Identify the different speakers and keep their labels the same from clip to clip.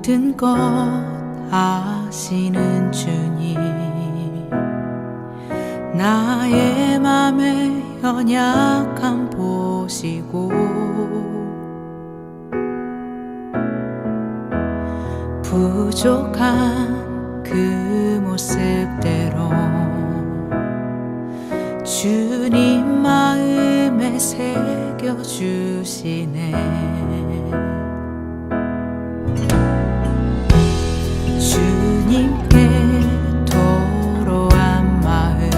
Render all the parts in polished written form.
Speaker 1: 모든 것 아시는 주님, 나의 맘의 연약함 보시고 부족한 그 모습대로 주님 마음에 새겨주시네. 주님께 도로한 마음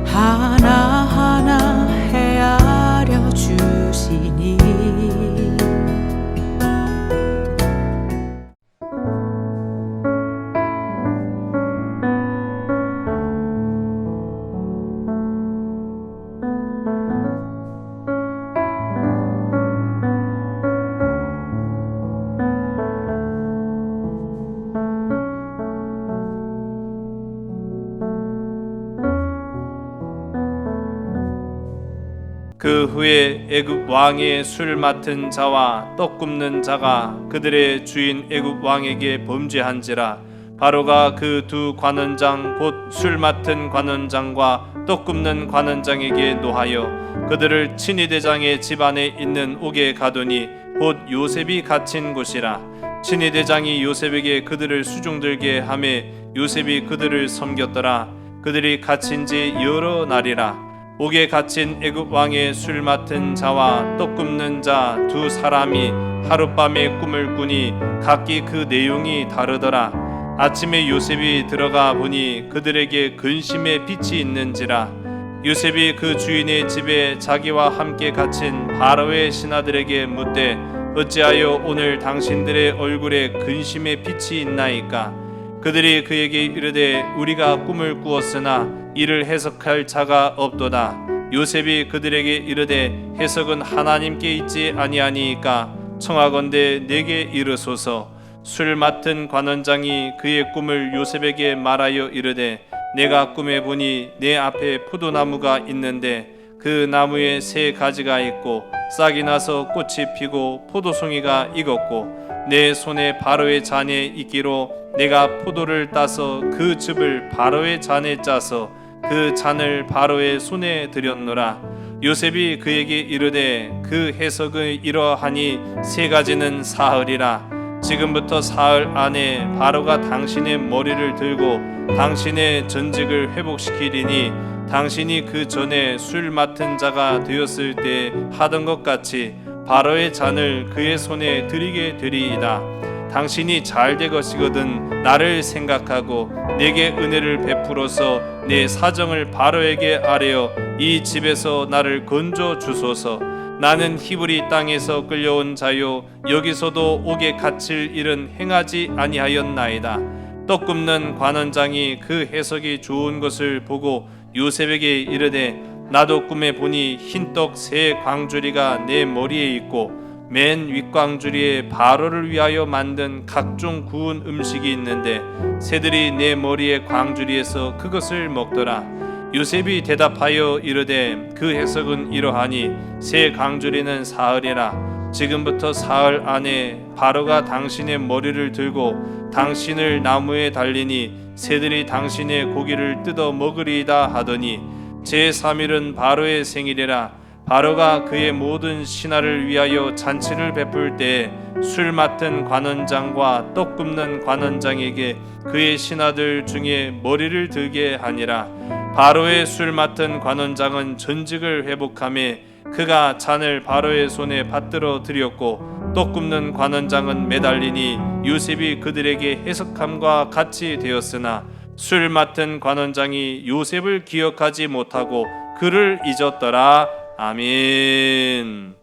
Speaker 1: 하나하나 헤아려 주시니
Speaker 2: 그 후에 애굽 왕의 술 맡은 자와 떡 굽는 자가 그들의 주인 애굽 왕에게 범죄한지라. 바로가 그 두 관원장 곧 술 맡은 관원장과 떡 굽는 관원장에게 노하여 그들을 친위대장의 집 안에 있는 옥에 가두니 곧 요셉이 갇힌 곳이라. 친위대장이 요셉에게 그들을 수종들게 하매 요셉이 그들을 섬겼더라. 그들이 갇힌 지 여러 날이라. 옥에 갇힌 애굽 왕의 술 맡은 자와 떡 굽는 자 두 사람이 하룻밤에 꿈을 꾸니 각기 그 내용이 다르더라. 아침에 요셉이 들어가 보니 그들에게 근심의 빛이 있는지라. 요셉이 그 주인의 집에 자기와 함께 갇힌 바로의 신하들에게 묻되 어찌하여 오늘 당신들의 얼굴에 근심의 빛이 있나이까? 그들이 그에게 이르되 우리가 꿈을 꾸었으나 이를 해석할 자가 없도다. 요셉이 그들에게 이르되 해석은 하나님께 있지 아니하니이까 청하건대 내게 이르소서. 술 맡은 관원장이 그의 꿈을 요셉에게 말하여 이르되 내가 꿈에 보니 내 앞에 포도나무가 있는데 그 나무에 세 가지가 있고 싹이 나서 꽃이 피고 포도송이가 익었고 내 손에 바로의 잔에 있기로 내가 포도를 따서 그 즙을 바로의 잔에 짜서 그 잔을 바로의 손에 들였노라. 요셉이 그에게 이르되 그 해석은 이러하니 세 가지는 사흘이라. 지금부터 사흘 안에 바로가 당신의 머리를 들고 당신의 전직을 회복시키리니 당신이 그 전에 술 맡은 자가 되었을 때 하던 것 같이 바로의 잔을 그의 손에 드리게 되리이다. 당신이 잘 될 것이거든 나를 생각하고 내게 은혜를 베풀어서 내 사정을 바로에게 아뢰어 이 집에서 나를 건져 주소서. 나는 히브리 땅에서 끌려온 자요 여기서도 옥에 갇힐 일은 행하지 아니하였나이다. 떡 굽는 관원장이 그 해석이 좋은 것을 보고 요셉에게 이르되 나도 꿈에 보니 흰떡 세 광주리가 내 머리에 있고 맨 윗광주리에 바로를 위하여 만든 각종 구운 음식이 있는데 새들이 내 머리의 광주리에서 그것을 먹더라. 요셉이 대답하여 이르되 그 해석은 이러하니 새 광주리는 사흘이라. 지금부터 사흘 안에 바로가 당신의 머리를 들고 당신을 나무에 달리니 새들이 당신의 고기를 뜯어 먹으리이다 하더니 제3일은 바로의 생일이라. 바로가 그의 모든 신하를 위하여 잔치를 베풀 때에 술 맡은 관원장과 떡 굽는 관원장에게 그의 신하들 중에 머리를 들게 하니라. 바로의 술 맡은 관원장은 전직을 회복하며 그가 잔을 바로의 손에 받들어 드렸고 떡 굽는 관원장은 매달리니 요셉이 그들에게 해석함과 같이 되었으나 술 맡은 관원장이 요셉을 기억하지 못하고 그를 잊었더라. 아멘.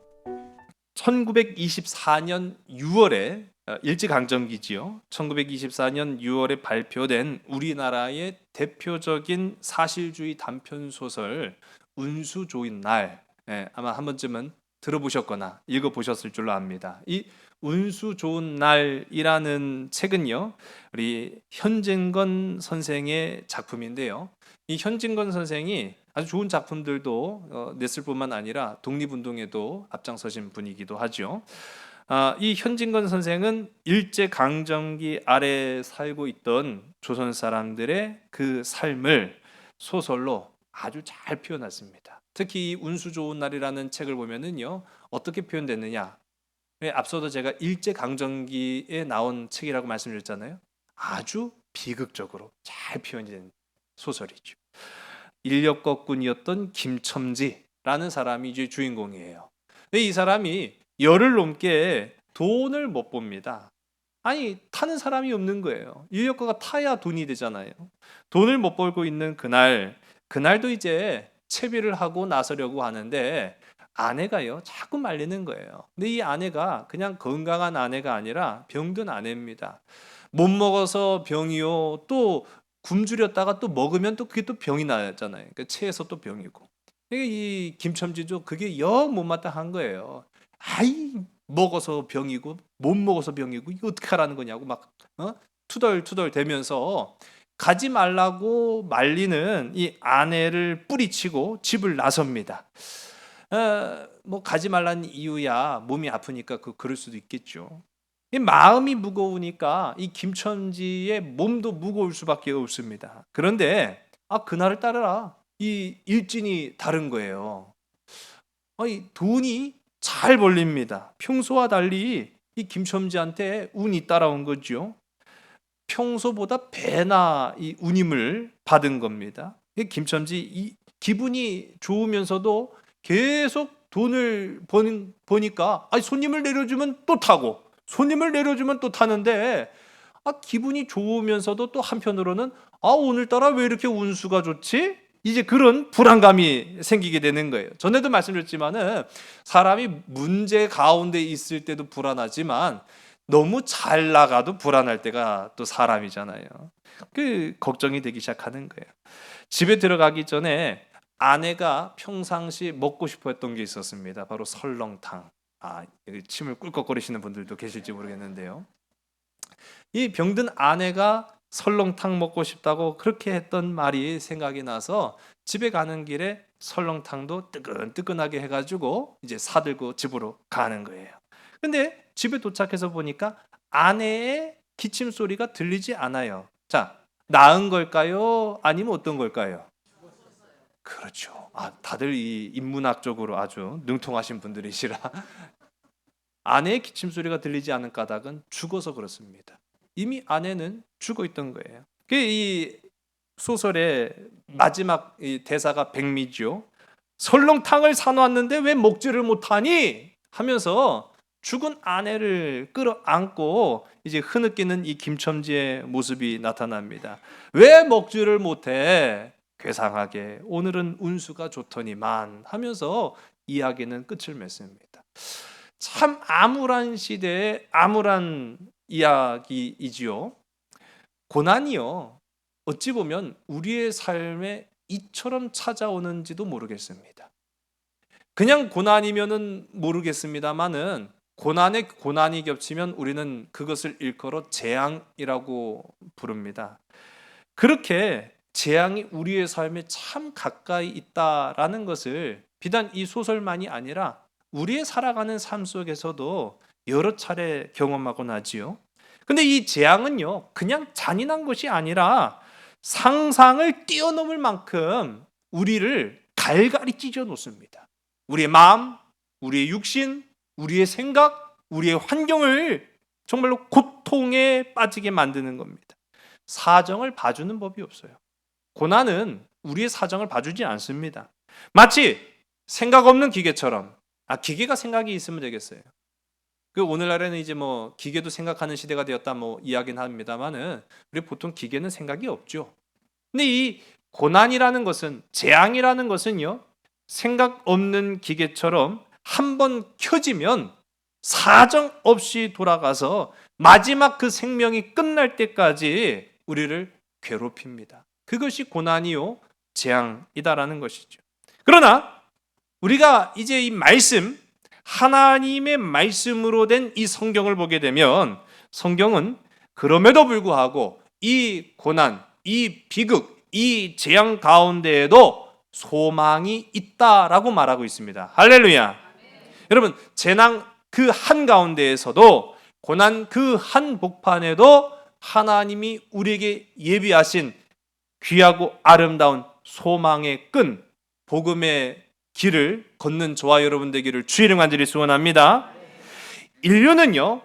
Speaker 2: 1924년 6월에 일제강점기지요. 1924년 6월에 발표된 우리나라의 대표적인 사실주의 단편 소설 운수 좋은 날. 아마 한 번쯤은 들어보셨거나 읽어보셨을 줄로 압니다. 이 운수 좋은 날이라는 책은요, 우리 현진건 선생의 작품인데요. 이 현진건 선생이 아주 좋은 작품들도 냈을 뿐만 아니라 독립운동에도 앞장서신 분이기도 하죠. 이 현진건 선생은 일제강점기 아래 살고 있던 조선 사람들의 그 삶을 소설로 아주 잘 표현했습니다. 특히 이 운수 좋은 날이라는 책을 보면은요, 어떻게 표현됐느냐. 앞서도 제가 일제강점기에 나온 책이라고 말씀드렸잖아요. 아주 비극적으로 잘 표현이 된 소설이죠. 인력거꾼이었던 김첨지라는 사람이 이제 주인공이에요. 근데 이 사람이 열흘 넘게 돈을 못 봅니다. 아니, 타는 사람이 없는 거예요. 인력거가 타야 돈이 되잖아요. 돈을 못 벌고 있는 그날도 이제 채비를 하고 나서려고 하는데 아내가요, 자꾸 말리는 거예요. 근데 이 아내가 그냥 건강한 아내가 아니라 병든 아내입니다. 못 먹어서 병이요, 또 굶주렸다가 또 먹으면 또 그게 또 병이 나잖아요. 그러니까 체해서 또 병이고. 이 김첨지도 그게 영 못마땅한 거예요. 아이, 먹어서 병이고 못 먹어서 병이고 이거 어떻게 하라는 거냐고 막 투덜투덜 대면서 가지 말라고 말리는 이 아내를 뿌리치고 집을 나섭니다. 뭐 가지 말라는 이유야 몸이 아프니까 그럴 수도 있겠죠. 이 마음이 무거우니까 이 김첨지의 몸도 무거울 수밖에 없습니다. 그런데 그날을 따르라. 이 일진이 다른 거예요. 이 돈이 잘 벌립니다. 평소와 달리 이 김첨지한테 운이 따라온 거죠. 평소보다 배나 이 운임을 받은 겁니다. 이 김첨지 이 기분이 좋으면서도 계속 돈을 버니까 손님을 내려주면 또 타고 손님을 내려주면 또 타는데 기분이 좋으면서도 또 한편으로는 오늘따라 왜 이렇게 운수가 좋지? 이제 그런 불안감이 생기게 되는 거예요. 전에도 말씀드렸지만은 사람이 문제 가운데 있을 때도 불안하지만 너무 잘 나가도 불안할 때가 또 사람이잖아요. 그 걱정이 되기 시작하는 거예요. 집에 들어가기 전에 아내가 평상시 먹고 싶어 했던 게 있었습니다. 바로 설렁탕. 침을 꿀꺽거리시는 분들도 계실지 모르겠는데요. 이 병든 아내가 설렁탕 먹고 싶다고 그렇게 했던 말이 생각이 나서 집에 가는 길에 설렁탕도 뜨끈뜨끈하게 해가지고 이제 사들고 집으로 가는 거예요. 근데 집에 도착해서 보니까 아내의 기침 소리가 들리지 않아요. 자, 나은 걸까요? 아니면 어떤 걸까요? 그렇죠. 다들 이 인문학적으로 아주 능통하신 분들이시라 아내의 기침 소리가 들리지 않은 까닭은 죽어서 그렇습니다. 이미 아내는 죽어 있던 거예요. 이 소설의 마지막 이 대사가 백미죠. 설렁탕을 사놓았는데 왜 먹지를 못하니? 하면서 죽은 아내를 끌어안고 이제 흐느끼는 이 김첨지의 모습이 나타납니다. 왜 먹지를 못해? 괴상하게 오늘은 운수가 좋더니만 하면서 이야기는 끝을 맺습니다. 참 암울한 시대의 암울한 이야기이지요. 고난이요, 어찌 보면 우리의 삶에 이처럼 찾아오는지도 모르겠습니다. 그냥 고난이면은 모르겠습니다만은 고난에 고난이 겹치면 우리는 그것을 일컬어 재앙이라고 부릅니다. 그렇게 재앙이 우리의 삶에 참 가까이 있다라는 것을 비단 이 소설만이 아니라 우리의 살아가는 삶 속에서도 여러 차례 경험하고 나지요. 근데 이 재앙은요, 그냥 잔인한 것이 아니라 상상을 뛰어넘을 만큼 우리를 갈갈이 찢어 놓습니다. 우리의 마음, 우리의 육신, 우리의 생각, 우리의 환경을 정말로 고통에 빠지게 만드는 겁니다. 사정을 봐주는 법이 없어요. 고난은 우리의 사정을 봐주지 않습니다. 마치 생각 없는 기계처럼, 기계가 생각이 있으면 되겠어요. 오늘날에는 이제 뭐 기계도 생각하는 시대가 되었다 이야기는 합니다만은 우리 보통 기계는 생각이 없죠. 근데 이 고난이라는 것은, 재앙이라는 것은요, 생각 없는 기계처럼 한번 켜지면 사정 없이 돌아가서 마지막 그 생명이 끝날 때까지 우리를 괴롭힙니다. 그것이 고난이요, 재앙이다라는 것이죠. 그러나 우리가 이제 이 말씀, 하나님의 말씀으로 된 이 성경을 보게 되면 성경은 그럼에도 불구하고 이 고난, 이 비극, 이 재앙 가운데에도 소망이 있다라고 말하고 있습니다. 할렐루야. 여러분, 그 한가운데에서도 고난 그 한복판에도 하나님이 우리에게 예비하신 귀하고 아름다운 소망의 끈, 복음의 길을 걷는 저와 여러분 되기를 주의 이름 간절히 소원합니다. 인류는요,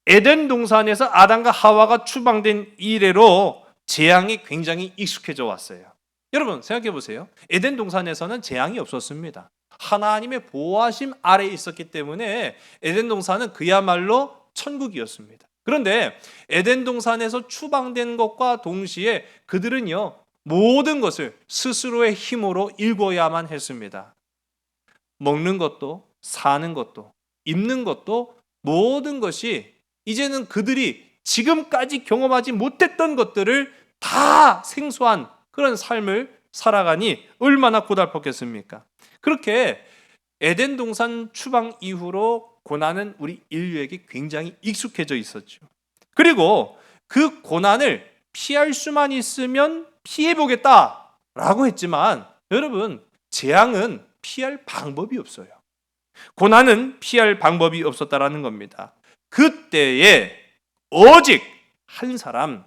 Speaker 2: 에덴 동산에서 아담과 하와가 추방된 이래로 재앙이 굉장히 익숙해져 왔어요. 여러분 생각해 보세요. 에덴 동산에서는 재앙이 없었습니다. 하나님의 보호하심 아래에 있었기 때문에 에덴 동산은 그야말로 천국이었습니다. 그런데 에덴 동산에서 추방된 것과 동시에 그들은요, 모든 것을 스스로의 힘으로 일궈야만 했습니다. 먹는 것도, 사는 것도, 입는 것도, 모든 것이 이제는 그들이 지금까지 경험하지 못했던 것들을 다 생소한 그런 삶을 살아가니 얼마나 고달팠겠습니까? 그렇게 에덴 동산 추방 이후로 고난은 우리 인류에게 굉장히 익숙해져 있었죠. 그리고 그 고난을 피할 수만 있으면 피해보겠다라고 했지만 여러분, 재앙은 피할 방법이 없어요. 고난은 피할 방법이 없었다라는 겁니다. 그때에 오직 한 사람,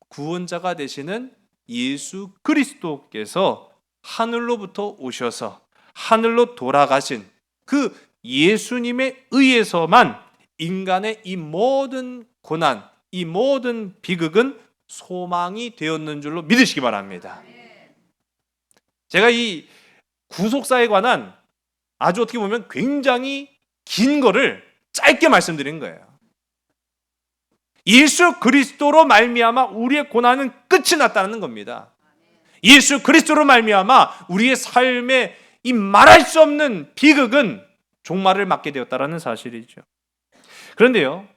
Speaker 2: 구원자가 되시는 예수 그리스도께서 하늘로부터 오셔서 하늘로 돌아가신 그 예수님에 의해서만 인간의 이 모든 고난, 이 모든 비극은 소망이 되었는 줄로 믿으시기 바랍니다. 제가 이 구속사에 관한 아주 어떻게 보면 굉장히 긴 거를 짧게 말씀드린 거예요. 예수 그리스도로 말미암아 우리의 고난은 끝이 났다는 겁니다. 예수 그리스도로 말미암아 우리의 삶의 이 말할 수 없는 비극은 종말을 맞게 되었다는 사실이죠. 그런데요,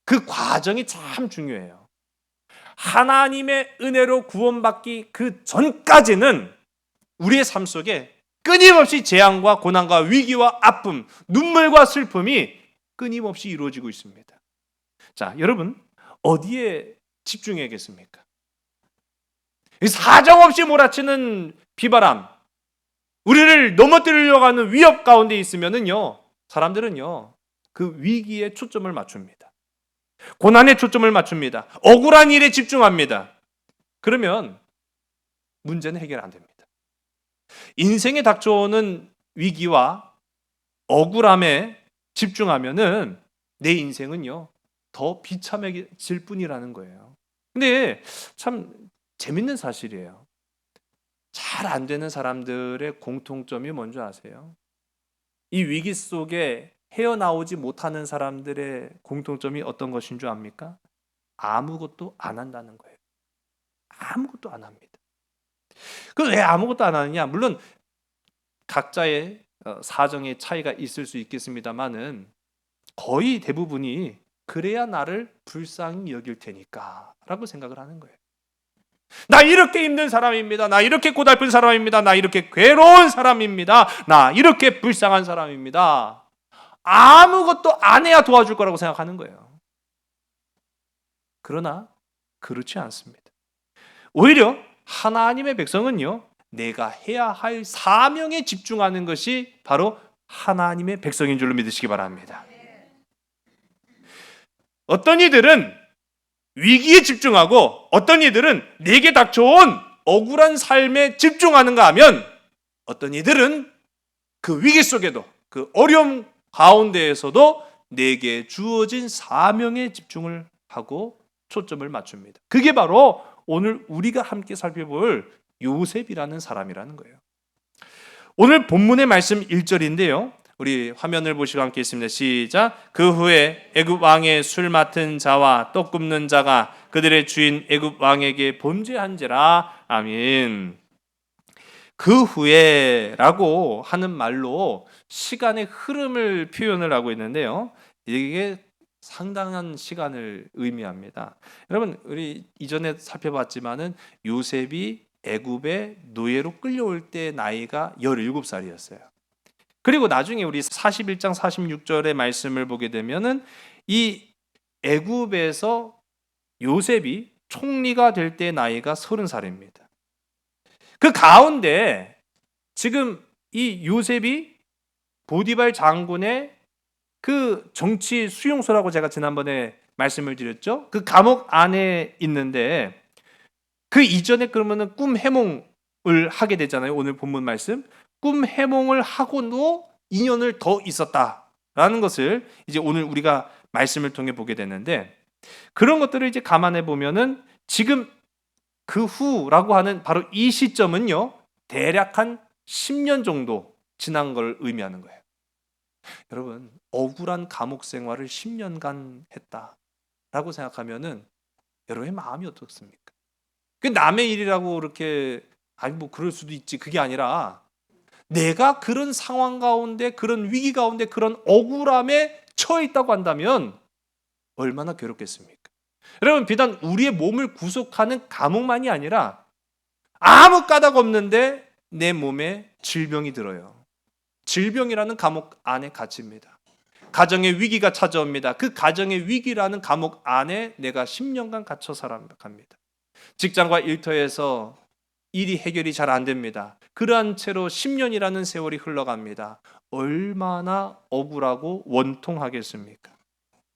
Speaker 2: 그 과정이 참 중요해요. 하나님의 은혜로 구원받기 그 전까지는 우리의 삶 속에 끊임없이 재앙과 고난과 위기와 아픔, 눈물과 슬픔이 끊임없이 이루어지고 있습니다. 자, 여러분 어디에 집중해야겠습니까? 사정없이 몰아치는 비바람, 우리를 넘어뜨리려고 하는 위협 가운데 있으면은요, 사람들은요 그 위기에 초점을 맞춥니다. 고난에 초점을 맞춥니다. 억울한 일에 집중합니다. 그러면 문제는 해결 안 됩니다. 인생에 닥쳐오는 위기와 억울함에 집중하면은 내 인생은요 더 비참해질 뿐이라는 거예요. 근데 참 재밌는 사실이에요. 잘 안 되는 사람들의 공통점이 뭔지 아세요? 이 위기 속에 헤어나오지 못하는 사람들의 공통점이 어떤 것인 줄 압니까? 아무것도 안 한다는 거예요. 아무것도 안 합니다. 그 왜 아무것도 안 하느냐? 물론 각자의 사정의 차이가 있을 수 있겠습니다만은 거의 대부분이 그래야 나를 불쌍히 여길 테니까 라고 생각을 하는 거예요. 나 이렇게 힘든 사람입니다. 나 이렇게 고달픈 사람입니다. 나 이렇게 괴로운 사람입니다. 나 이렇게 불쌍한 사람입니다. 아무것도 안 해야 도와줄 거라고 생각하는 거예요. 그러나 그렇지 않습니다. 오히려 하나님의 백성은요, 내가 해야 할 사명에 집중하는 것이 바로 하나님의 백성인 줄로 믿으시기 바랍니다. 어떤 이들은 위기에 집중하고 어떤 이들은 내게 닥쳐온 억울한 삶에 집중하는가 하면 어떤 이들은 그 위기 속에도 그 어려움 가운데에서도 내게 주어진 사명에 집중을 하고 초점을 맞춥니다. 그게 바로 오늘 우리가 함께 살펴볼 요셉이라는 사람이라는 거예요. 오늘 본문의 말씀 1절인데요. 우리 화면을 보시고 함께 있습니다. 시작. 그 후에 애굽 왕의 술 맡은 자와 떡 굽는 자가 그들의 주인 애굽 왕에게 범죄한지라. 아멘. 그 후에라고 하는 말로 시간의 흐름을 표현을 하고 있는데요. 이게 상당한 시간을 의미합니다. 여러분, 우리 이전에 살펴봤지만은 요셉이 애굽의 노예로 끌려올 때 나이가 17살이었어요. 그리고 나중에 우리 41장 46절의 말씀을 보게 되면은 이 애굽에서 요셉이 총리가 될 때 나이가 30살입니다. 그 가운데 지금 이 요셉이 보디발 장군의 그 정치 수용소라고 제가 지난번에 말씀을 드렸죠. 그 감옥 안에 있는데 그 이전에 그러면은 꿈 해몽을 하게 되잖아요. 오늘 본문 말씀. 꿈 해몽을 하고도 2년을 더 있었다라는 것을 이제 오늘 우리가 말씀을 통해 보게 되는데, 그런 것들을 이제 감안해 보면은 지금 그 후라고 하는 바로 이 시점은요, 대략 한 10년 정도 지난 걸 의미하는 거예요. 여러분, 억울한 감옥 생활을 10년간 했다라고 생각하면은 여러분의 마음이 어떻습니까? 그 남의 일이라고 그렇게 아니 뭐 그럴 수도 있지, 그게 아니라 내가 그런 상황 가운데, 그런 위기 가운데, 그런 억울함에 처해 있다고 한다면 얼마나 괴롭겠습니까? 여러분, 비단 우리의 몸을 구속하는 감옥만이 아니라 아무 까닭 없는데 내 몸에 질병이 들어요. 질병이라는 감옥 안에 갇힙니다. 가정의 위기가 찾아옵니다. 그 가정의 위기라는 감옥 안에 내가 10년간 갇혀 살아갑니다. 직장과 일터에서 일이 해결이 잘 안 됩니다. 그러한 채로 10년이라는 세월이 흘러갑니다. 얼마나 억울하고 원통하겠습니까?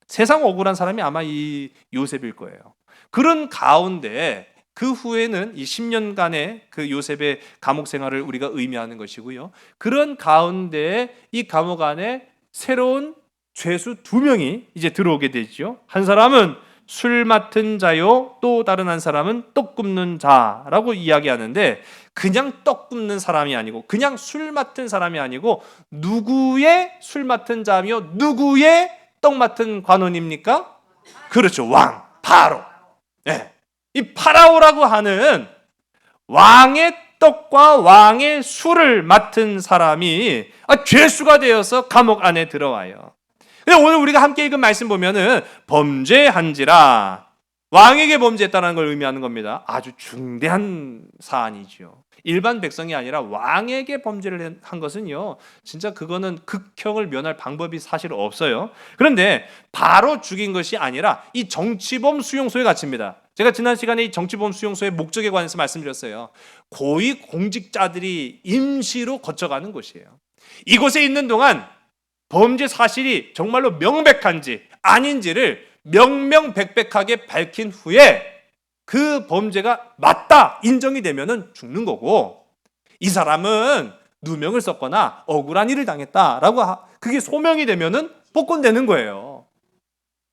Speaker 2: 세상 억울한 사람이 아마 이 요셉일 거예요. 그런 가운데 그 후에는 이 10년간의 그 요셉의 감옥 생활을 우리가 의미하는 것이고요. 그런 가운데 이 감옥 안에 새로운 죄수 2명이 이제 들어오게 되죠. 한 사람은 술 맡은 자요, 또 다른 한 사람은 떡 굽는 자라고 이야기하는데, 그냥 떡 굽는 사람이 아니고, 그냥 술 맡은 사람이 아니고, 누구의 술 맡은 자며 누구의 떡 맡은 관원입니까? 그렇죠, 왕 파라오. 네. 이 파라오라고 하는 왕의 떡과 왕의 술을 맡은 사람이 죄수가 되어서 감옥 안에 들어와요. 근데 오늘 우리가 함께 읽은 말씀 보면은 범죄한지라, 왕에게 범죄했다는 걸 의미하는 겁니다. 아주 중대한 사안이죠. 일반 백성이 아니라 왕에게 범죄를 한 것은요, 진짜 그거는 극형을 면할 방법이 사실 없어요. 그런데 바로 죽인 것이 아니라 이 정치범 수용소에 갇힙니다. 제가 지난 시간에 이 정치범 수용소의 목적에 관해서 말씀드렸어요. 고위 공직자들이 임시로 거쳐가는 곳이에요. 이곳에 있는 동안 범죄 사실이 정말로 명백한지 아닌지를 명명백백하게 밝힌 후에 그 범죄가 맞다 인정이 되면은 죽는 거고, 이 사람은 누명을 썼거나 억울한 일을 당했다라고 그게 소명이 되면은 복권되는 거예요.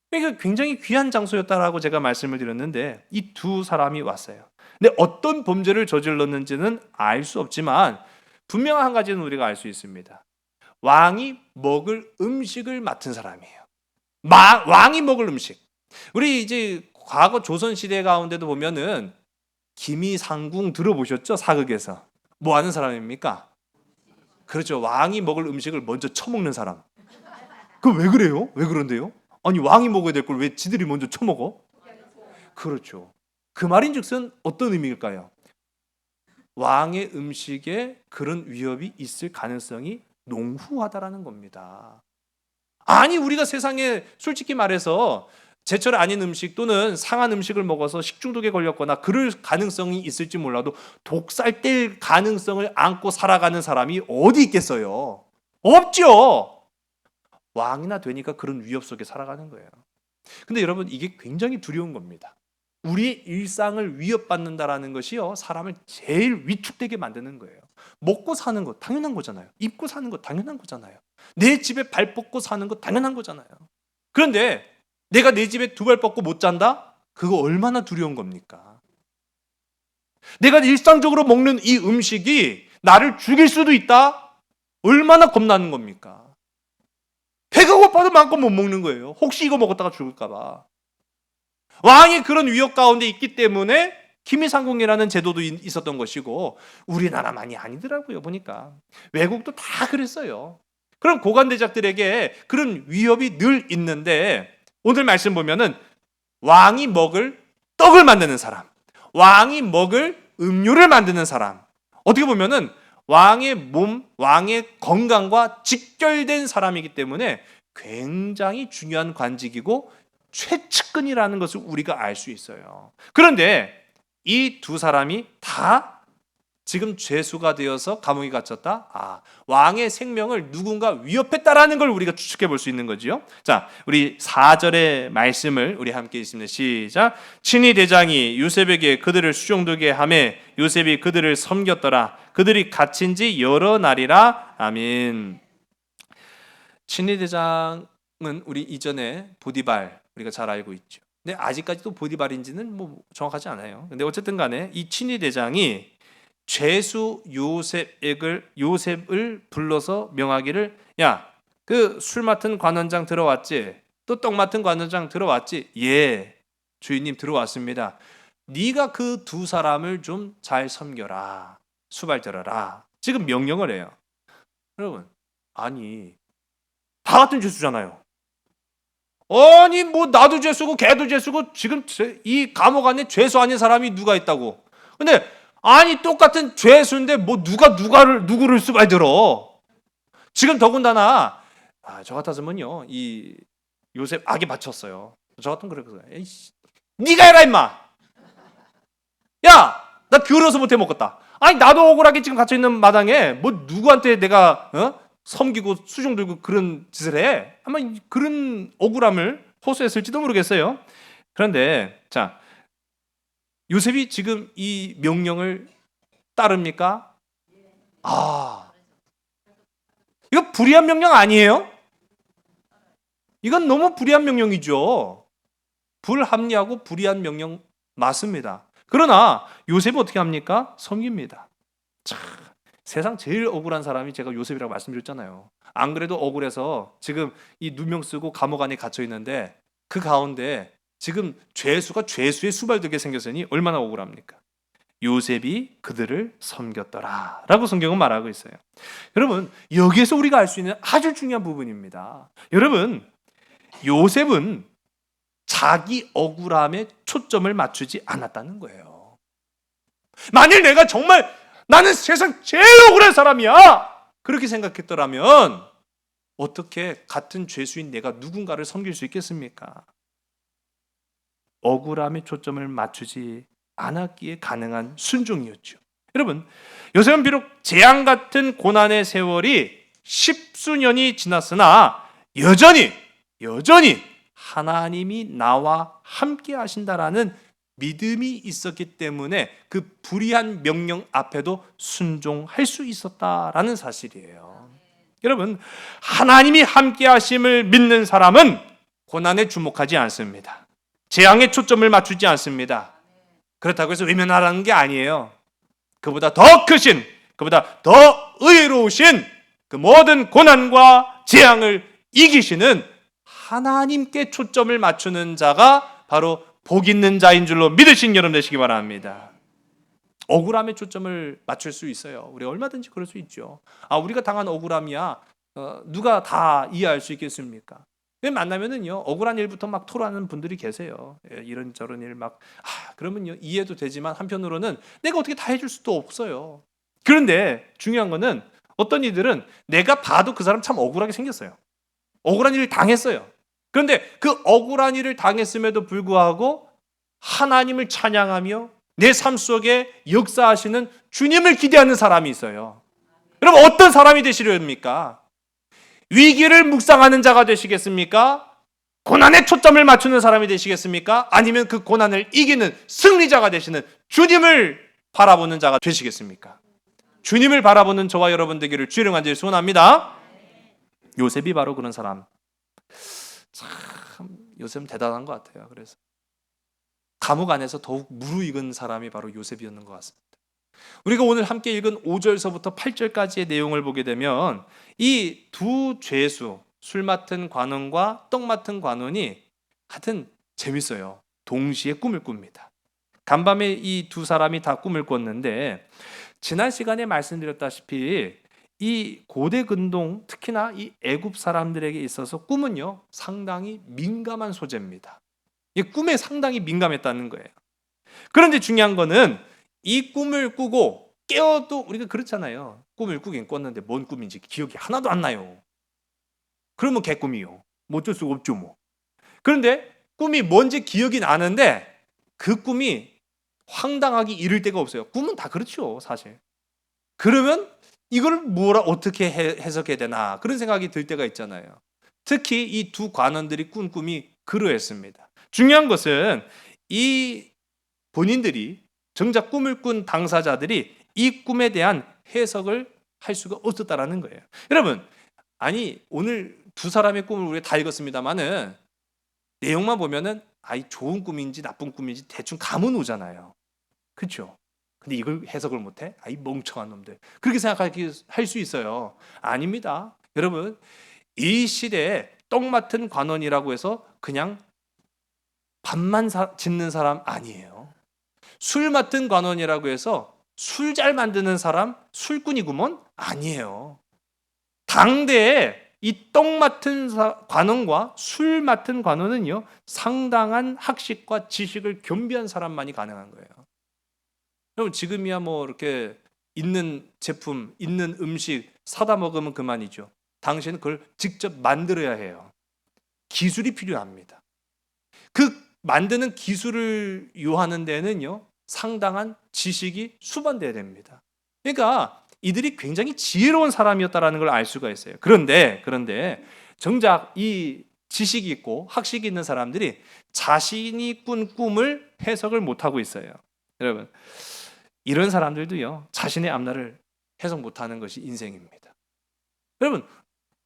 Speaker 2: 그러니까 굉장히 귀한 장소였다라고 제가 말씀을 드렸는데, 이 2사람이 왔어요. 근데 어떤 범죄를 저질렀는지는 알 수 없지만 분명한 한 가지는 우리가 알 수 있습니다. 왕이 먹을 음식을 맡은 사람이에요. 왕이 먹을 음식. 우리 이제 과거 조선 시대 가운데도 보면은 기미상궁 들어보셨죠? 사극에서 뭐 하는 사람입니까? 그렇죠. 왕이 먹을 음식을 먼저 처먹는 사람. 그 왜 그래요? 왜 그런데요? 아니 왕이 먹어야 될 걸 왜 지들이 먼저 처먹어? 그렇죠. 그 말인즉슨 어떤 의미일까요? 왕의 음식에 그런 위협이 있을 가능성이 농후하다라는 겁니다. 아니 우리가 세상에 솔직히 말해서 제철 아닌 음식 또는 상한 음식을 먹어서 식중독에 걸렸거나 그럴 가능성이 있을지 몰라도 독살될 가능성을 안고 살아가는 사람이 어디 있겠어요? 없죠. 왕이나 되니까 그런 위협 속에 살아가는 거예요. 근데 여러분, 이게 굉장히 두려운 겁니다. 우리의 일상을 위협받는다라는 것이요, 사람을 제일 위축되게 만드는 거예요. 먹고 사는 거 당연한 거잖아요. 입고 사는 거 당연한 거잖아요. 내 집에 발 뻗고 사는 거 당연한 거잖아요. 그런데 내가 내 집에 2발 뻗고 못 잔다? 그거 얼마나 두려운 겁니까? 내가 일상적으로 먹는 이 음식이 나를 죽일 수도 있다? 얼마나 겁나는 겁니까? 배가 고파도 마음껏 못 먹는 거예요. 혹시 이거 먹었다가 죽을까 봐. 왕이 그런 위협 가운데 있기 때문에 기미상궁이라는 제도도 있었던 것이고, 우리나라만이 아니더라고요. 보니까 외국도 다 그랬어요. 그럼 고관대작들에게 그런 위협이 늘 있는데, 오늘 말씀 보면은 왕이 먹을 떡을 만드는 사람, 왕이 먹을 음료를 만드는 사람, 어떻게 보면은 왕의 몸, 왕의 건강과 직결된 사람이기 때문에 굉장히 중요한 관직이고 최측근이라는 것을 우리가 알 수 있어요. 그런데 이 2사람이 다 지금 죄수가 되어서 감옥에 갇혔다. 왕의 생명을 누군가 위협했다라는 걸 우리가 추측해 볼 수 있는 거지요. 자, 우리 4절의 말씀을 우리 함께 읽습니다. 시작. 친위 대장이 요셉에게 그들을 수종되게 하매 요셉이 그들을 섬겼더라. 그들이 갇힌 지 여러 날이라. 아멘. 친위 대장은 우리 이전에 보디발 우리가 잘 알고 있죠. 근데 아직까지도 보디발인지는 뭐 정확하지 않아요. 근데 어쨌든 간에 이 친위 대장이 죄수 요셉을 불러서 명하기를, 야, 그 술 맡은 관원장 들어왔지? 또 떡 맡은 관원장 들어왔지? 예, 주인님 들어왔습니다. 네가 그 두 사람을 좀 잘 섬겨라, 수발들어라. 지금 명령을 해요. 여러분, 아니 다 같은 죄수잖아요. 아니 뭐 나도 죄수고 걔도 죄수고 지금 이 감옥 안에 죄수 아닌 사람이 누가 있다고? 근데 아니 똑같은 죄수인데 뭐 누구를 수발들어? 지금 더군다나 저 같았으면요 이 요셉 악에 바쳤어요. 저 같으면 그랬어요. 에이씨, 네가 해라 임마. 야, 나 겨울어서 못해 먹겠다. 아니 나도 억울하게 지금 갇혀 있는 마당에 뭐 누구한테 내가 섬기고 수종 들고 그런 짓을 해? 아마 그런 억울함을 호소했을지도 모르겠어요. 그런데 자, 요셉이 지금 이 명령을 따릅니까? 이거 불의한 명령 아니에요? 이건 너무 불의한 명령이죠. 불합리하고 불의한 명령 맞습니다. 그러나 요셉은 어떻게 합니까? 섬깁니다. 참, 세상 제일 억울한 사람이 제가 요셉이라고 말씀드렸잖아요. 안 그래도 억울해서 지금 이 누명 쓰고 감옥 안에 갇혀 있는데 그 가운데 지금 죄수가 죄수의 수발되게 생겼으니 얼마나 억울합니까? 요셉이 그들을 섬겼더라 라고 성경은 말하고 있어요. 여러분, 여기에서 우리가 알 수 있는 아주 중요한 부분입니다. 여러분, 요셉은 자기 억울함에 초점을 맞추지 않았다는 거예요. 만일 내가 정말 나는 세상 제일 억울한 사람이야 그렇게 생각했더라면 어떻게 같은 죄수인 내가 누군가를 섬길 수 있겠습니까? 억울함에 초점을 맞추지 않았기에 가능한 순종이었죠. 여러분, 요셉은 비록 재앙 같은 고난의 세월이 십수년이 지났으나 여전히 하나님이 나와 함께 하신다라는 믿음이 있었기 때문에 그 불의한 명령 앞에도 순종할 수 있었다라는 사실이에요. 여러분, 하나님이 함께 하심을 믿는 사람은 고난에 주목하지 않습니다. 재앙에 초점을 맞추지 않습니다. 그렇다고 해서 외면하라는 게 아니에요. 그보다 더 크신, 그보다 더 의로우신 그 모든 고난과 재앙을 이기시는 하나님께 초점을 맞추는 자가 바로 복 있는 자인 줄로 믿으신 여러분 되시기 바랍니다. 억울함에 초점을 맞출 수 있어요. 우리 얼마든지 그럴 수 있죠. 우리가 당한 억울함이야 누가 다 이해할 수 있겠습니까? 만나면은요 억울한 일부터 막 토로하는 분들이 계세요. 이런저런 일 막 그러면요 이해도 되지만 한편으로는 내가 어떻게 다 해줄 수도 없어요. 그런데 중요한 거는 어떤 이들은 내가 봐도 그 사람 참 억울하게 생겼어요. 억울한 일을 당했어요. 그런데 그 억울한 일을 당했음에도 불구하고 하나님을 찬양하며 내 삶 속에 역사하시는 주님을 기대하는 사람이 있어요. 여러분, 어떤 사람이 되시렵니까? 위기를 묵상하는 자가 되시겠습니까? 고난에 초점을 맞추는 사람이 되시겠습니까? 아니면 그 고난을 이기는 승리자가 되시는 주님을 바라보는 자가 되시겠습니까? 주님을 바라보는 저와 여러분 되기를 주의 이름으로 간절히 소원합니다. 요셉이 바로 그런 사람. 참 요셉은 대단한 것 같아요. 그래서 감옥 안에서 더욱 무르익은 사람이 바로 요셉이었는 것 같습니다. 우리가 오늘 함께 읽은 5절서부터 8절까지의 내용을 보게 되면 이 두 죄수, 술 맡은 관원과 떡 맡은 관원이 하여튼 재밌어요. 동시에 꿈을 꿉니다. 간밤에 이 두 사람이 다 꿈을 꿨는데 지난 시간에 말씀드렸다시피 이 고대 근동, 특히나 이 애굽 사람들에게 있어서 꿈은요 상당히 민감한 소재입니다. 이 꿈에 상당히 민감했다는 거예요. 그런데 중요한 거는 이 꿈을 꾸고 깨어도 우리가 그렇잖아요. 꿈을 꾸긴 꿨는데 뭔 꿈인지 기억이 하나도 안 나요. 그러면 개꿈이요. 뭐 어쩔 수가 없죠 뭐. 그런데 꿈이 뭔지 기억이 나는데 그 꿈이 황당하기 이를 데가 없어요. 꿈은 다 그렇죠 사실. 그러면 이걸 어떻게 해석해야 되나 그런 생각이 들 때가 있잖아요. 특히 이 두 관원들이 꾼 꿈이 그러했습니다. 중요한 것은 이 본인들이 정작 꿈을 꾼 당사자들이 이 꿈에 대한 해석을 할 수가 없었다라는 거예요. 여러분, 아니 오늘 두 사람의 꿈을 우리가 다 읽었습니다만은 내용만 보면은 좋은 꿈인지 나쁜 꿈인지 대충 감은 오잖아요. 그렇죠? 근데 이걸 해석을 못해? 멍청한 놈들. 그렇게 생각할 수 있어요. 아닙니다. 여러분, 이 시대에 떡 맡은 관원이라고 해서 그냥 밥만 짓는 사람 아니에요. 술 맡은 관원이라고 해서 술 잘 만드는 사람 술꾼이구먼 아니에요. 당대에 이 떡 맡은 관원과 술 맡은 관원은요, 상당한 학식과 지식을 겸비한 사람만이 가능한 거예요. 여러분, 지금이야 뭐 이렇게 있는 제품, 있는 음식 사다 먹으면 그만이죠. 당시에는 그걸 직접 만들어야 해요. 기술이 필요합니다. 그 만드는 기술을 요하는 데는요, 상당한 지식이 수반돼야 됩니다. 그러니까 이들이 굉장히 지혜로운 사람이었다라는 걸 알 수가 있어요. 그런데 정작 이 지식이 있고 학식이 있는 사람들이 자신이 꾼 꿈을 해석을 못하고 있어요. 여러분, 이런 사람들도요, 자신의 앞날을 해석 못하는 것이 인생입니다. 여러분,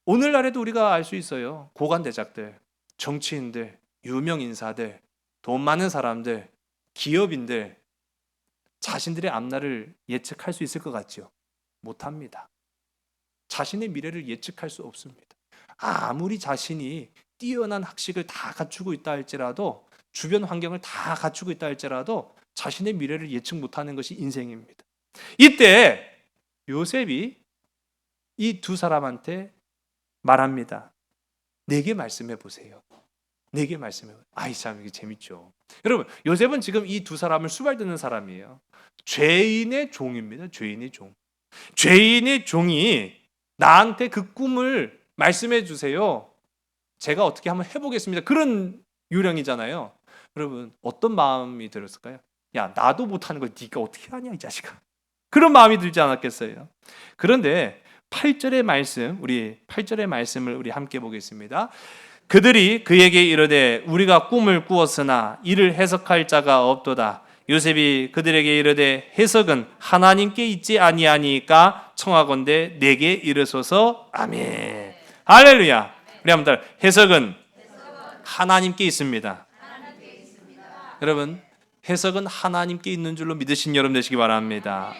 Speaker 2: 오늘날에도 우리가 알 수 있어요. 고관대작들, 정치인들, 유명 인사들, 돈 많은 사람들, 기업인들, 자신들의 앞날을 예측할 수 있을 것 같죠? 못합니다. 자신의 미래를 예측할 수 없습니다. 아무리 자신이 뛰어난 학식을 다 갖추고 있다 할지라도, 주변 환경을 다 갖추고 있다 할지라도 자신의 미래를 예측 못하는 것이 인생입니다. 이때 요셉이 이 두 사람한테 말합니다. 내게 말씀해 보세요. 내게 말씀해 보세요. 참 이게 재밌죠. 여러분, 요셉은 지금 이 두 사람을 수발드는 사람이에요. 죄인의 종입니다. 죄인의 종. 죄인의 종이 나한테 그 꿈을 말씀해 주세요. 제가 어떻게 한번 해보겠습니다. 그런 요령이잖아요. 여러분, 어떤 마음이 들었을까요? 야, 나도 못하는 걸 네가 어떻게 하냐 이 자식아. 그런 마음이 들지 않았겠어요? 그런데 8절의 말씀을 우리 함께 보겠습니다. 그들이 그에게 이르되 우리가 꿈을 꾸었으나 이를 해석할 자가 없도다. 요셉이 그들에게 이르되 해석은 하나님께 있지 아니하니까 청하건대 내게 이르소서. 아멘. 할렐루야. 우리 한번 해석은 하나님께 있습니다. 여러분, 해석은 하나님께 있는 줄로 믿으신 여러분 되시기 바랍니다.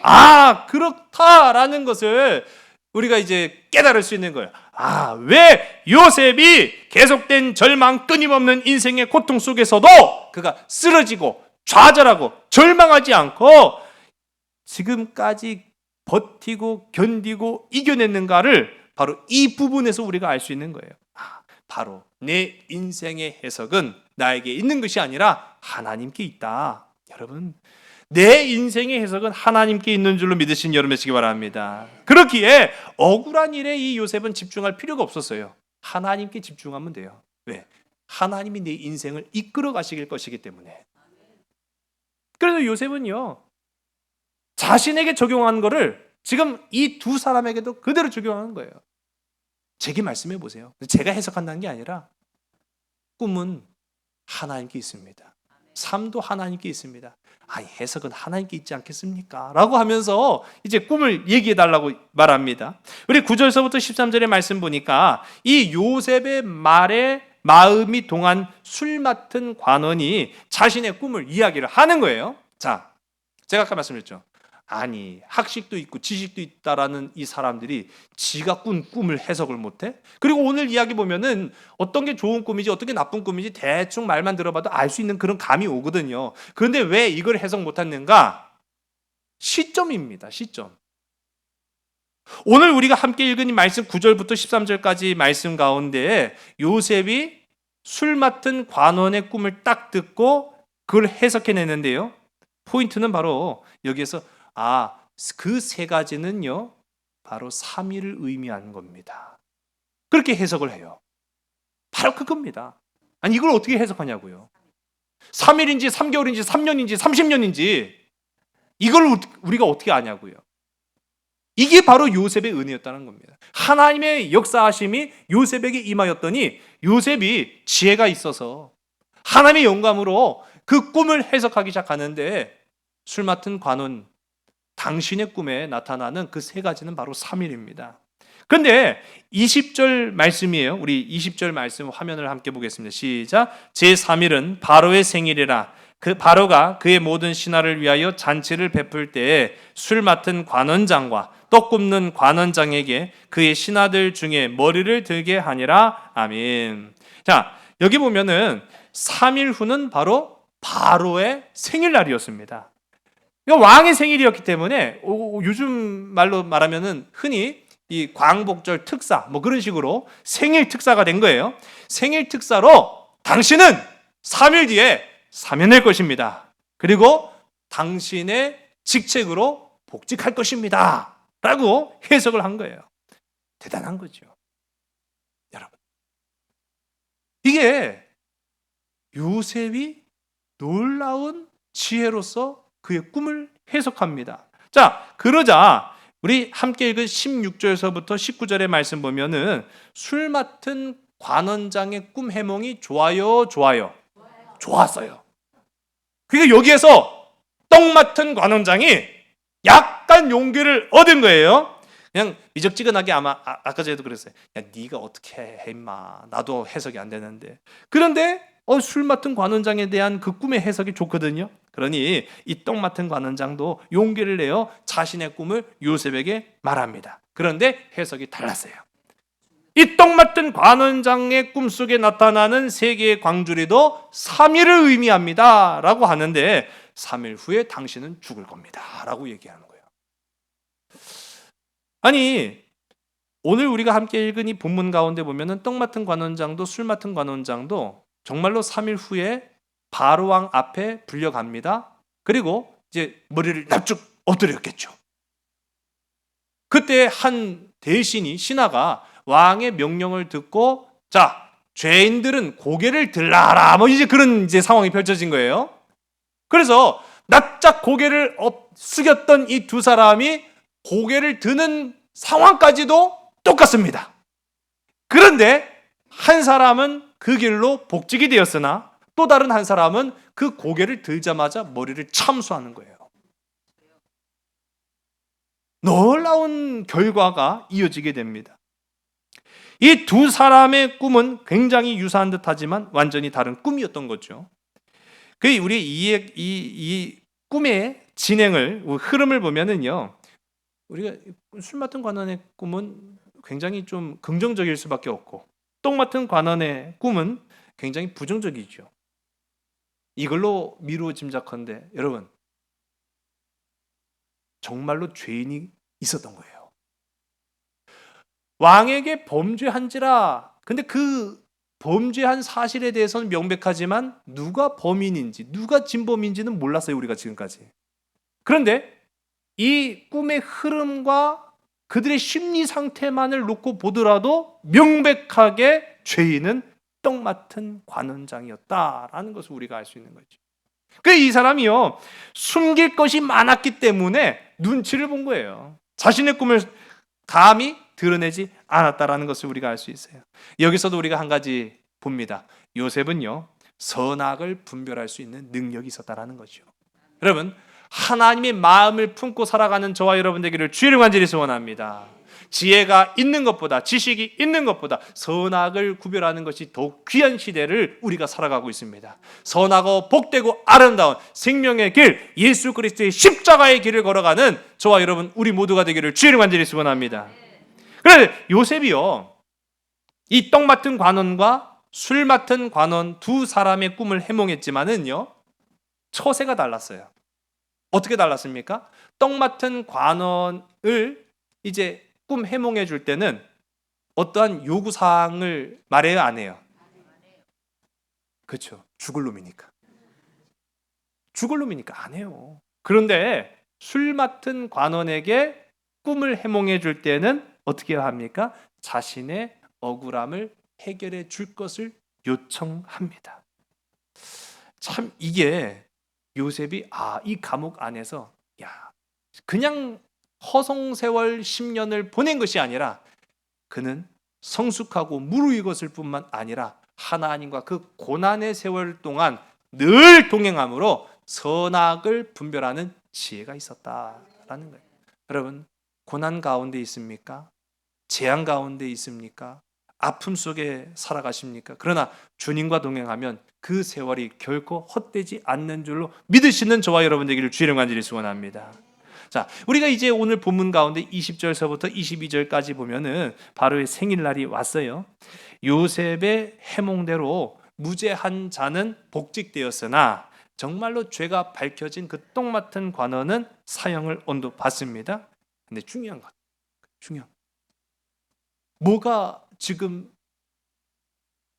Speaker 2: 그렇다라는 것을 우리가 이제 깨달을 수 있는 거예요. 왜 요셉이 계속된 절망, 끊임없는 인생의 고통 속에서도 그가 쓰러지고 좌절하고 절망하지 않고 지금까지 버티고 견디고 이겨냈는가를 바로 이 부분에서 우리가 알 수 있는 거예요. 바로 내 인생의 해석은 나에게 있는 것이 아니라 하나님께 있다. 여러분, 내 인생의 해석은 하나님께 있는 줄로 믿으신 여러분 되시기 바랍니다. 그렇기에 억울한 일에 이 요셉은 집중할 필요가 없었어요. 하나님께 집중하면 돼요. 왜? 하나님이 내 인생을 이끌어 가시길 것이기 때문에. 그래서 요셉은요, 자신에게 적용한 거를 지금 이 두 사람에게도 그대로 적용하는 거예요. 제게 말씀해 보세요. 제가 해석한다는 게 아니라 꿈은 하나님께 있습니다. 삶도 하나님께 있습니다. 해석은 하나님께 있지 않겠습니까? 라고 하면서 이제 꿈을 얘기해 달라고 말합니다. 우리 9절서부터 13절의 말씀 보니까 이 요셉의 말에 마음이 동한 술 맡은 관원이 자신의 꿈을 이야기를 하는 거예요. 자, 제가 아까 말씀드렸죠. 학식도 있고 지식도 있다라는 이 사람들이 지가 꾼 꿈을 해석을 못해? 그리고 오늘 이야기 보면은 어떤 게 좋은 꿈이지 어떤 게 나쁜 꿈이지 대충 말만 들어봐도 알 수 있는 그런 감이 오거든요. 그런데 왜 이걸 해석 못했는가? 시점입니다. 시점. 오늘 우리가 함께 읽은 이 말씀 9절부터 13절까지 말씀 가운데 요셉이 술 맡은 관원의 꿈을 딱 듣고 그걸 해석해내는데요. 포인트는 바로 여기에서 그 세 가지는요, 바로 3일을 의미하는 겁니다. 그렇게 해석을 해요. 바로 그겁니다. 이걸 어떻게 해석하냐고요. 3일인지 3개월인지 3년인지 30년인지 이걸 우리가 어떻게 아냐고요. 이게 바로 요셉의 은혜였다는 겁니다. 하나님의 역사하심이 요셉에게 임하였더니 요셉이 지혜가 있어서 하나님의 영감으로 그 꿈을 해석하기 시작하는데, 술 맡은 관원, 당신의 꿈에 나타나는 그 세 가지는 바로 3일입니다. 그런데 20절 말씀이에요. 우리 20절 말씀 화면을 함께 보겠습니다. 시작. 제3일은 바로의 생일이라. 그 바로가 그의 모든 신하를 위하여 잔치를 베풀 때에 술 맡은 관원장과 떡 굽는 관원장에게 그의 신하들 중에 머리를 들게 하니라. 아멘. 자, 여기 보면은 3일 후는 바로 바로의 생일날이었습니다. 왕의 생일이었기 때문에 요즘 말로 말하면은 흔히 이 광복절 특사 뭐 그런 식으로 생일 특사가 된 거예요. 생일 특사로 당신은 3일 뒤에 사면할 것입니다. 그리고 당신의 직책으로 복직할 것입니다. 라고 해석을 한 거예요. 대단한 거죠. 여러분, 이게 요셉이 놀라운 지혜로서 그의 꿈을 해석합니다. 자, 그러자 우리 함께 읽은 16절에서부터 19절의 말씀 보면은 술 맡은 관원장의 꿈 해몽이 좋아요, 좋았어요. 그러니까 여기에서 떡 맡은 관원장이 약간 용기를 얻은 거예요. 그냥 미적지근하게 아까 전에도 그랬어요. 야, 네가 어떻게 해 임마. 나도 해석이 안 되는데. 그런데 술 맡은 관원장에 대한 그 꿈의 해석이 좋거든요. 그러니 이 떡 맡은 관원장도 용기를 내어 자신의 꿈을 요셉에게 말합니다. 그런데 해석이 달랐어요. 이 떡 맡은 관원장의 꿈속에 나타나는 세 개의 광주리도 3일을 의미합니다 라고 하는데 3일 후에 당신은 죽을 겁니다 라고 얘기하는 거예요. 아니, 오늘 우리가 함께 읽은 이 본문 가운데 보면은 떡 맡은 관원장도 술 맡은 관원장도 정말로 3일 후에 바로왕 앞에 불려갑니다. 그리고 이제 머리를 납죽 엎드렸겠죠. 그때 한 대신이 신하가 왕의 명령을 듣고 자, 죄인들은 고개를 들라라. 뭐 이제 그런 이제 상황이 펼쳐진 거예요. 그래서 납작 고개를 숙였던 이 두 사람이 고개를 드는 상황까지도 똑같습니다. 그런데 한 사람은 그 길로 복직이 되었으나 또 다른 한 사람은 그 고개를 들자마자 머리를 참수하는 거예요. 놀라운 결과가 이어지게 됩니다. 이 두 사람의 꿈은 굉장히 유사한 듯하지만 완전히 다른 꿈이었던 거죠. 우리 이 꿈의 진행을 흐름을 보면은요, 우리가 술 맡은 관원의 꿈은 굉장히 좀 긍정적일 수밖에 없고 떡 맡은 관원의 꿈은 굉장히 부정적이죠. 이걸로 미루어 짐작컨대 여러분, 정말로 죄인이 있었던 거예요. 왕에게 범죄한지라. 근데 그 범죄한 사실에 대해서는 명백하지만 누가 범인인지 누가 진범인지는 몰랐어요, 우리가 지금까지. 그런데 이 꿈의 흐름과 그들의 심리 상태만을 놓고 보더라도 명백하게 죄인은 떡 맡은 관원장이었다라는 것을 우리가 알 수 있는 거죠. 이 사람이요, 숨길 것이 많았기 때문에 눈치를 본 거예요. 자신의 꿈을 감히 드러내지 않았다라는 것을 우리가 알 수 있어요. 여기서도 우리가 한 가지 봅니다. 요셉은요, 선악을 분별할 수 있는 능력이 있었다라는 거죠. 여러분, 하나님의 마음을 품고 살아가는 저와 여러분 되기를 주의 간절히 소원합니다. 지혜가 있는 것보다, 지식이 있는 것보다 선악을 구별하는 것이 더욱 귀한 시대를 우리가 살아가고 있습니다. 선하고 복되고 아름다운 생명의 길, 예수 그리스도의 십자가의 길을 걸어가는 저와 여러분 우리 모두가 되기를 주의 간절히 소원합니다. 그런데 요셉이요, 이 떡 맡은 관원과 술 맡은 관원 두 사람의 꿈을 해몽했지만은요, 처세가 달랐어요. 어떻게 달랐습니까? 떡 맡은 관원을 이제 꿈 해몽해 줄 때는 어떠한 요구사항을 말해요, 안 해요? 그렇죠. 죽을 놈이니까 안 해요. 그런데 술 맡은 관원에게 꿈을 해몽해 줄 때는 어떻게 합니까? 자신의 억울함을 해결해 줄 것을 요청합니다. 참 이게 요셉이 이 감옥 안에서 그냥 허송세월 10년을 보낸 것이 아니라 그는 성숙하고 무르익었을 뿐만 아니라 하나님과 그 고난의 세월 동안 늘 동행함으로 선악을 분별하는 지혜가 있었다라는 거예요. 여러분, 고난 가운데 있습니까? 재앙 가운데 있습니까? 아픔 속에 살아가십니까? 그러나 주님과 동행하면 그 세월이 결코 헛되지 않는 줄로 믿으시는 저와 여러분 되기를 주의 이름 간절히 소원합니다. 자, 우리가 이제 오늘 본문 가운데 20절서부터 22절까지 보면은 바로의 생일날이 왔어요. 요셉의 해몽대로 무죄한 자는 복직되었으나 정말로 죄가 밝혀진 그 똥 맡은 관원은 사형을 언도받습니다. 근데 중요한 뭐가 지금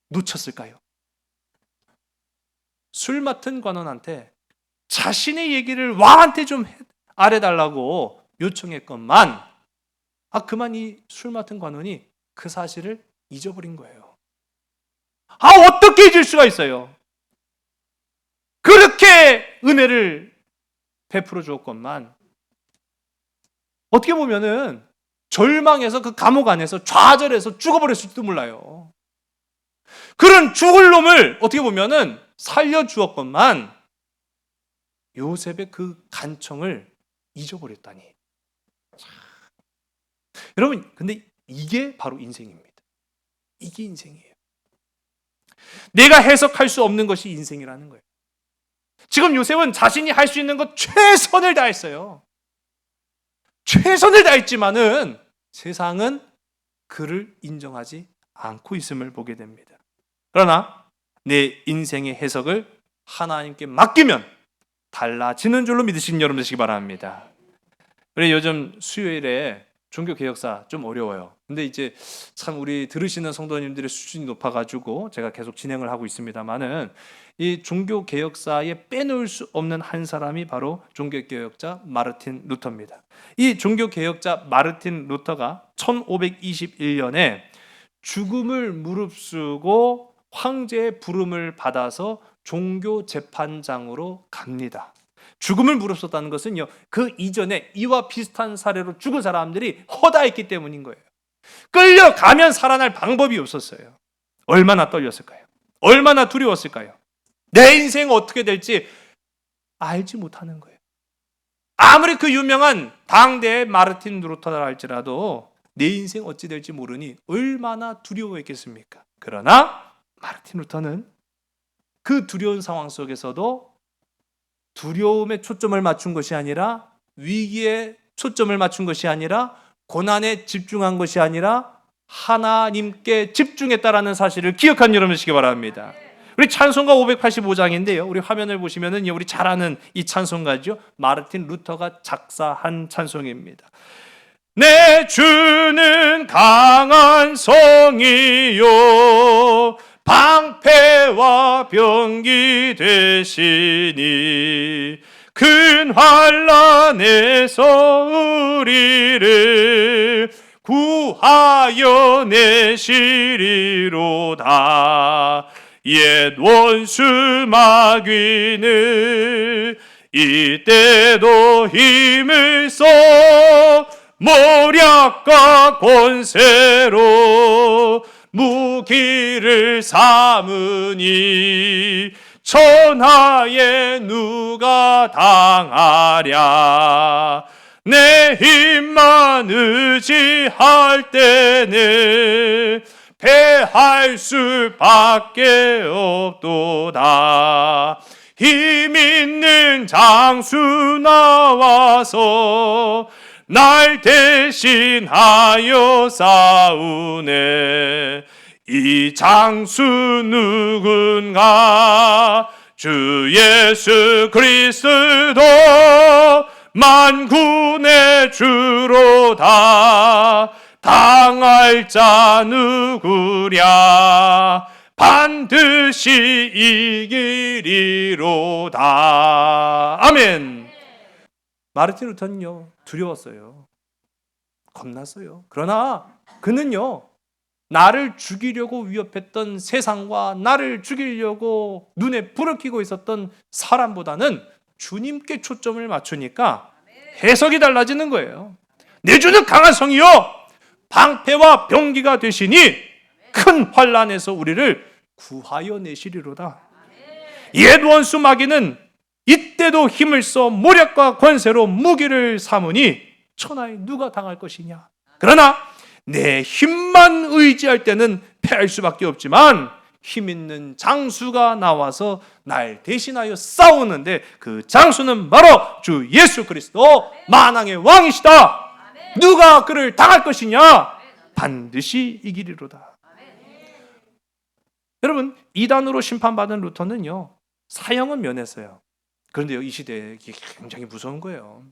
Speaker 2: 놓쳤을까요? 술 맡은 관원한테 자신의 얘기를 왕한테 좀 알려달라고 요청했건만 그만 이 술 맡은 관원이 그 사실을 잊어버린 거예요. 어떻게 잊을 수가 있어요? 그렇게 은혜를 베풀어 주었건만 어떻게 보면은 절망해서 그 감옥 안에서 좌절해서 죽어버렸을지도 몰라요. 그런 죽을 놈을 어떻게 보면은 살려주었건만 요셉의 그 간청을 잊어버렸다니. 여러분, 근데 이게 바로 인생입니다. 이게 인생이에요. 내가 해석할 수 없는 것이 인생이라는 거예요. 지금 요셉은 자신이 할 수 있는 것 최선을 다했어요. 최선을 다했지만은 세상은 그를 인정하지 않고 있음을 보게 됩니다. 그러나 내 인생의 해석을 하나님께 맡기면 달라지는 줄로 믿으시는 여러분 되시기 바랍니다. 그래, 요즘 수요일에 종교개혁사 좀 어려워요. 근데 이제 참 우리 들으시는 성도님들의 수준이 높아가지고 제가 계속 진행을 하고 있습니다만은 이 종교개혁사에 빼놓을 수 없는 한 사람이 바로 종교개혁자 마르틴 루터입니다. 이 종교개혁자 마르틴 루터가 1521년에 죽음을 무릅쓰고 황제의 부름을 받아서 종교재판장으로 갑니다. 죽음을 무릅쓰다는 것은요, 그 이전에 이와 비슷한 사례로 죽은 사람들이 허다했기 때문인 거예요. 끌려가면 살아날 방법이 없었어요. 얼마나 떨렸을까요? 얼마나 두려웠을까요? 내 인생 어떻게 될지 알지 못하는 거예요. 아무리 그 유명한 당대의 마르틴 루터라 할지라도 내 인생 어찌 될지 모르니 얼마나 두려워했겠습니까? 그러나 마르틴 루터는 그 두려운 상황 속에서도 두려움에 초점을 맞춘 것이 아니라, 위기에 초점을 맞춘 것이 아니라, 고난에 집중한 것이 아니라 하나님께 집중했다라는 사실을 기억한 여러분이시기 바랍니다. 우리 찬송가 585장인데요. 우리 화면을 보시면은 우리 잘 아는 이 찬송가죠. 마르틴 루터가 작사한 찬송입니다. 내 주는 강한 성이요 방패와 병기 되시니 큰 환난에서 우리를 구하여 내시리로다. 옛 원수 마귀는 이때도 힘을 써 모략과 권세로 무기를 삼으니 천하에 누가 당하랴. 내 힘만 의지할 때는 패할 수밖에 없도다. 힘 있는 장수 나와서 날 대신하여 싸우네. 이 장수 누군가? 주 예수 그리스도 만군의 주로다. 당할 자 누구랴? 반드시 이기리로다. 아멘. 마르틴 루터는요, 두려웠어요. 겁났어요. 그러나 그는요, 나를 죽이려고 위협했던 세상과 나를 죽이려고 눈에 불을 켜고 있었던 사람보다는 주님께 초점을 맞추니까 해석이 달라지는 거예요. 내주는 강한 성이요 방패와 병기가 되시니 큰 환난에서 우리를 구하여 내시리로다. 옛 원수 마귀는 이때도 힘을 써 모략과 권세로 무기를 삼으니 천하에 누가 당할 것이냐. 그러나 내 힘만 의지할 때는 패할 수밖에 없지만 힘 있는 장수가 나와서 날 대신하여 싸우는데 그 장수는 바로 주 예수 그리스도 만왕의 왕이시다. 누가 그를 당할 것이냐? 반드시 이기리로다. 여러분, 이단으로 심판받은 루터는요 사형은 면했어요. 그런데요 이 시대에 이게 굉장히 무서운 거예요.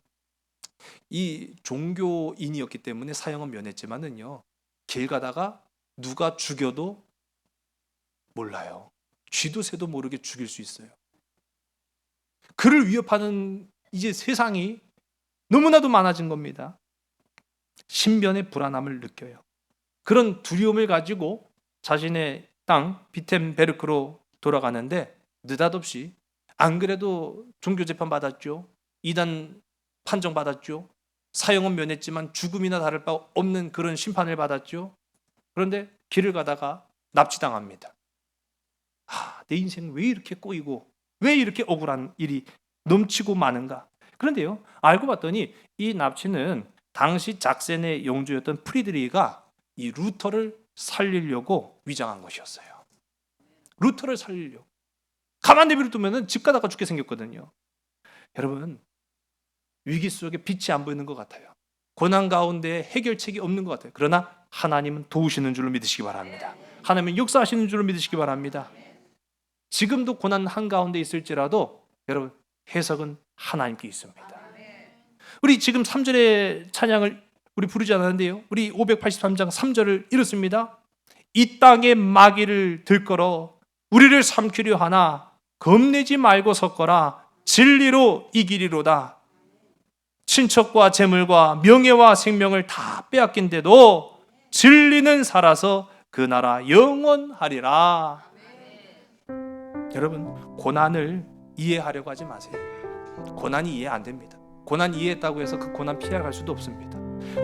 Speaker 2: 이 종교인이었기 때문에 사형은 면했지만은요 길 가다가 누가 죽여도 몰라요. 쥐도 새도 모르게 죽일 수 있어요. 그를 위협하는 이제 세상이 너무나도 많아진 겁니다. 신변의 불안함을 느껴요. 그런 두려움을 가지고 자신의 땅 비텐베르크로 돌아가는데 느닷없이 안 그래도 종교재판 받았죠. 이단 판정 받았죠. 사형은 면했지만 죽음이나 다를 바 없는 그런 심판을 받았죠. 그런데 길을 가다가 납치당합니다. 내 인생 왜 이렇게 꼬이고 왜 이렇게 억울한 일이 넘치고 많은가. 그런데요 알고 봤더니 이 납치는 당시 작센의 영주였던 프리드리히가 이 루터를 살리려고 위장한 것이었어요. 루터를 살리려고. 가만 내버려두면 집 가다가 죽게 생겼거든요. 여러분, 위기 속에 빛이 안 보이는 것 같아요. 고난 가운데 해결책이 없는 것 같아요. 그러나 하나님은 도우시는 줄로 믿으시기 바랍니다. 하나님은 역사하시는 줄로 믿으시기 바랍니다. 지금도 고난 한가운데 있을지라도 여러분 해석은 하나님께 있습니다. 우리 지금 3절의 찬양을 우리 부르지 않았는데요, 우리 583장 3절을 이렇습니다. 이 땅의 마귀를 들걸어 우리를 삼키려 하나 겁내지 말고 섰거라 진리로 이기리로다. 친척과 재물과 명예와 생명을 다 빼앗긴데도 진리는 살아서 그 나라 영원하리라. 여러분, 고난을 이해하려고 하지 마세요. 고난이 이해 안 됩니다. 고난 이해했다고 해서 그 고난 피해갈 수도 없습니다.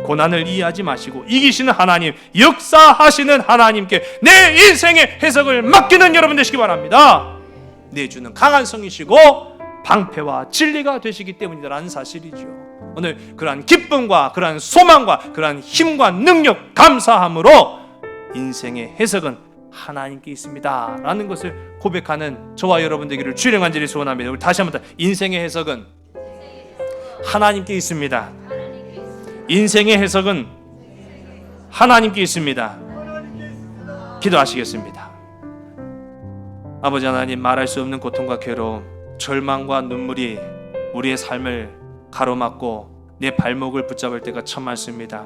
Speaker 2: 고난을 이해하지 마시고 이기시는 하나님, 역사하시는 하나님께 내 인생의 해석을 맡기는 여러분 되시기 바랍니다. 내주는 강한 성이시고 방패와 진리가 되시기 때문이라는 사실이죠. 오늘 그러한 기쁨과 그러한 소망과 그러한 힘과 능력, 감사함으로 인생의 해석은 하나님께 있습니다 라는 것을 고백하는 저와 여러분 되기를 주의 간절히 소원합니다. 우리 다시 한번 인생의 해석은 하나님께 있습니다. 인생의 해석은 하나님께 있습니다. 기도하시겠습니다. 아버지 하나님, 말할 수 없는 고통과 괴로움, 절망과 눈물이 우리의 삶을 가로막고 내 발목을 붙잡을 때가 참 많습니다.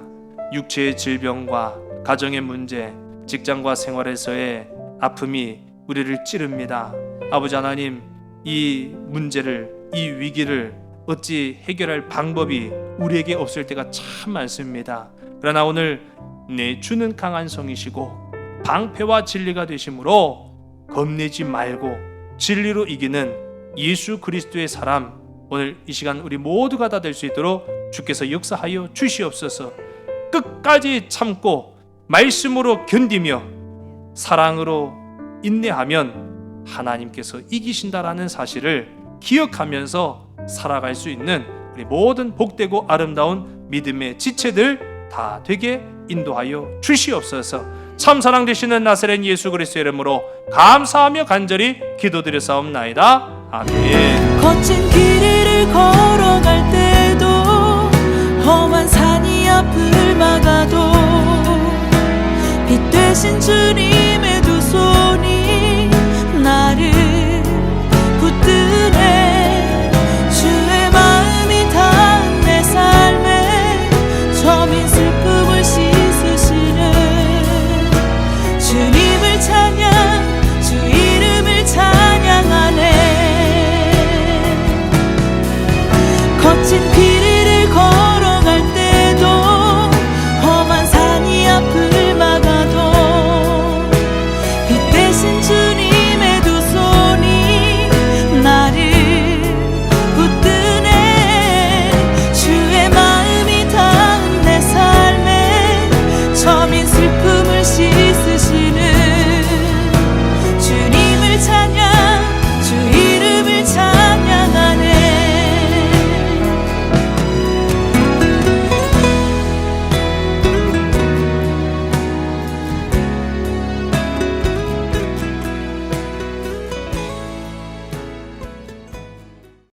Speaker 2: 육체의 질병과 가정의 문제, 직장과 생활에서의 아픔이 우리를 찌릅니다. 아버지 하나님, 이 문제를, 이 위기를 어찌 해결할 방법이 우리에게 없을 때가 참 많습니다. 그러나 오늘 내주는 강한 성이시고 방패와 진리가 되심으로 겁내지 말고 진리로 이기는 예수 그리스도의 사람, 오늘 이 시간 우리 모두가 다 될 수 있도록 주께서 역사하여 주시옵소서. 끝까지 참고 말씀으로 견디며 사랑으로 인내하면 하나님께서 이기신다라는 사실을 기억하면서 살아갈 수 있는 우리 모든 복되고 아름다운 믿음의 지체들 다 되게 인도하여 주시옵소서. 참 사랑 되시는 나사렛 예수 그리스도의 이름으로 감사하며 간절히 기도드렸사옵나이다. 아멘.
Speaker 1: 거친 길을 걸어갈 때도 험한 산이 앞을 막아도 빛 되신 주님의 두 손이 나를 붙드네. 주의 마음이 닿은 내 삶에 저민 슬픔을 씻으시네. 주님을 찬양, 주 이름을 찬양하네. 거친 길을 걸어갈 때도 험한 산이 앞을 막아도 빛 대신 주